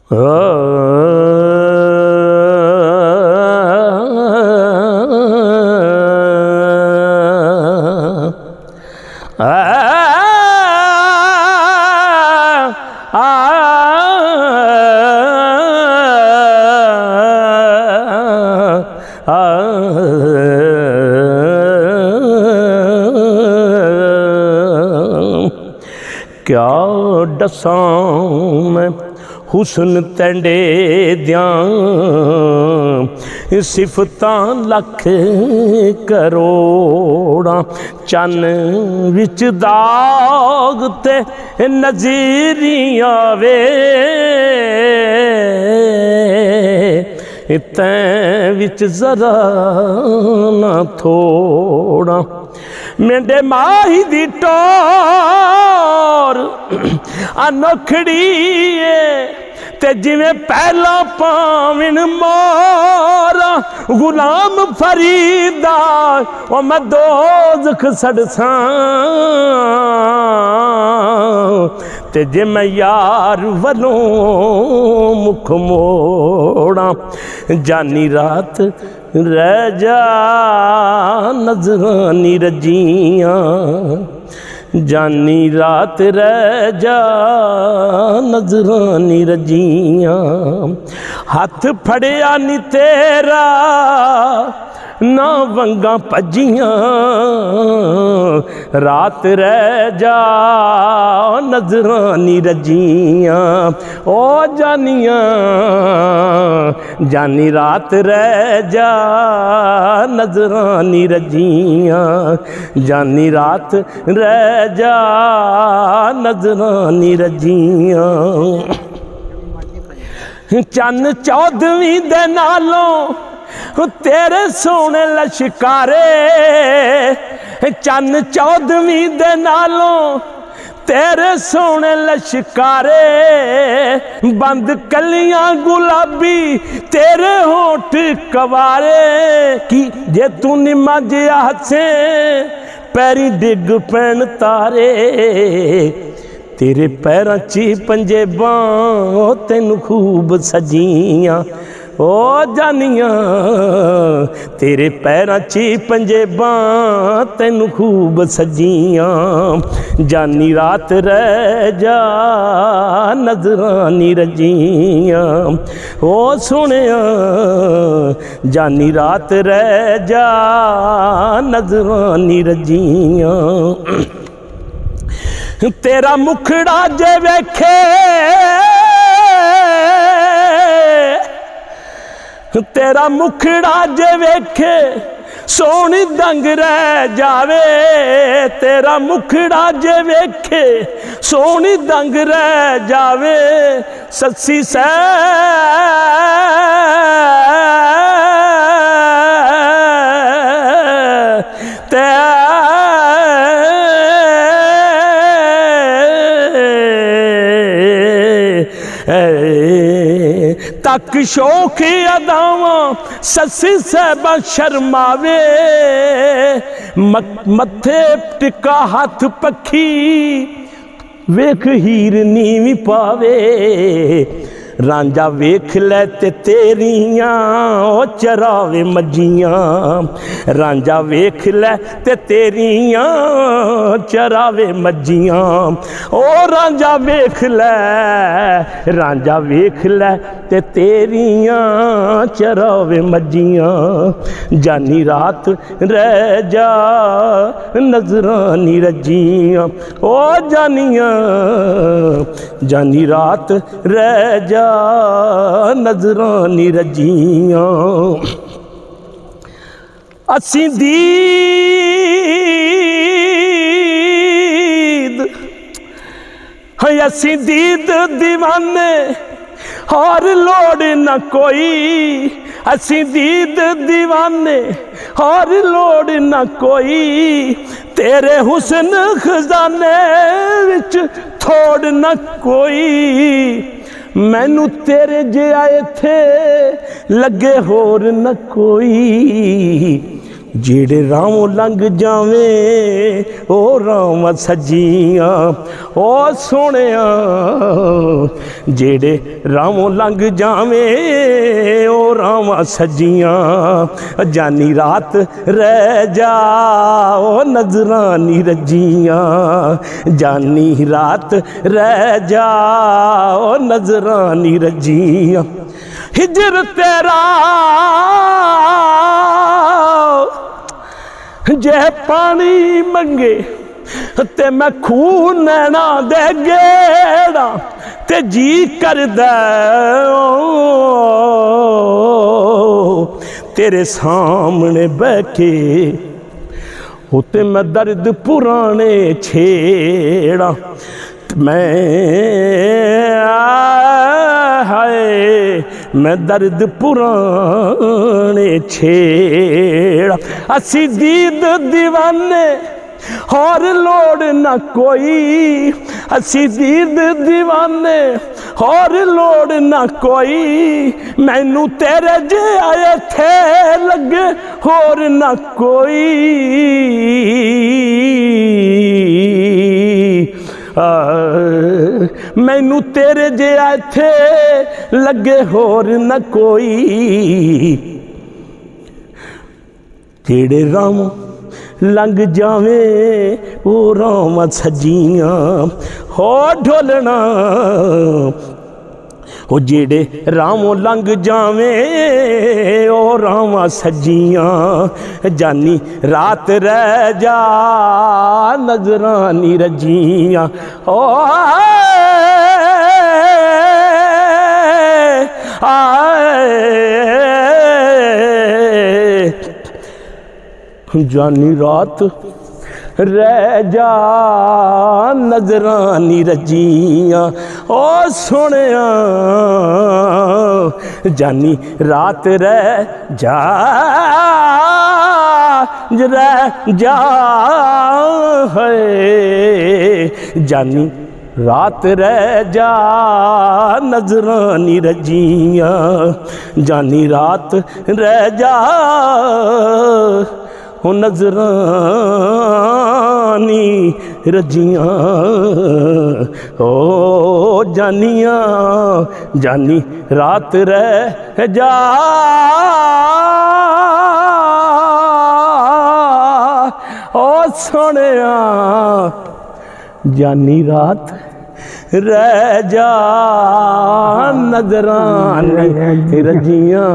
क्या दसां मैं हुस्न तेंडे दियां सिफतां लख करोड़ां चन्न विच दाग ते नज़ीरियां वे तैं विच जरा ना थोड़ा मेंढे माही दी टोर अनोखड़ी ते जिवें पहला पावन मोरा गुलाम फरीदा ओ मैं दोज़ख सड़सां ते जे मैं यार वलों मुख मोड़ा जानी रात रह जा नजरानी रजियां जानी रात रह जा नजरानी रजियां हथ फड़िया नी तेरा ना वंगा भजियां रात रह जा नजरानी रजियां ओ जानिया जानी रात रह जा नजरानी रजियां जानी रात रह जा नजरानी रजियां चन्न चौदवीं दे नालों तेरे सोने लशकारे चन्न चौदवीं दे नालों तेरे सोने लशकारे बंद कलियां गुलाबी तेरे होठ कवारे कि जे तू निम्मा जिहा हसे पैरी डिग पैन तारे तेरे पैरां ची पंजेबां तैनू खूब सजियां ओ जानिया तेरे पैरां ची पंजेबां तैनू खूब सजियां जानी रात रह जा नजरानी रजियां ओ सुनिया जानी रात रह जा नजरानी रजियां तेरा मुखड़ा जे वेखे तेरा मुखड़ा जे वेखे सोनी दंग रह जावे तेरा मुखड़ा जे वेखे सोनी दंग रह जावे सच्ची सै तक शौक अदावां ससी साहबा शर्मावे मथे टिका हाथ पखी वेख हीर नीवी पावे रांझा वेख ले ते तेरियां ओ चरावे मजियां रांझा वेख ले ते तेरियां चरावे मजियां ओ रांझा वेख ले ते तेरियां चरावे मजियां जानी रात रह जा नजरानी रजियां ओ जानिया जानी रात रह जा नजरानी रजियां असी दीद असी दीद दीवाने और लोड़ न कोई असी दीद दीवाने और लोड़ न कोई तेरे हुस्न खजाने विच थोड़ न कोई मैनू तेरे जे आए थे लगे होर न कोई जेड़े राहों लंघ जावे ओ राम सज्जियां ओ सोहणिया जेड़े राहों लंघ जावे ओ राम सज्जियां जानी रात रह जा ओ नजरानी रजियां जानी रात रह जा ओ नजरानी रजियां हिजर तेरा जे पानी मंगे ते मैं खून नैना दे गेड़ा ते जी करदा तेरे सामने बह के उते मैं दर्द पुराने छेड़ा मैं हाय मैं दर्द पुराने छेड़ा असी दीद दीवाने और लोड़ न कोई असी दीद दीवाने और लोड़ न कोई मैनू तेरे जे आए थे लगे और न कोई मैनू तेरे जे थे लगे होर न कोई जेड़े राम लंघ जावे ओ राम सज्जियां हो ढोलना ओ जेड़े रामों लंघ जावे ओ रामा सज्जियां जानी रात रह जा नजरानी रजियां ओ जानी रात रह जा नजरानी रजियां ओ सोहणिया जानी रात रह जा है जानी रात रह जा नजरानी रजियां जानी रात रह जा ओ नजरानी रजियां ओ जानिया जानी रात रह जा ओ सोहणिया जानी रात रह जा नजरानी रजियां।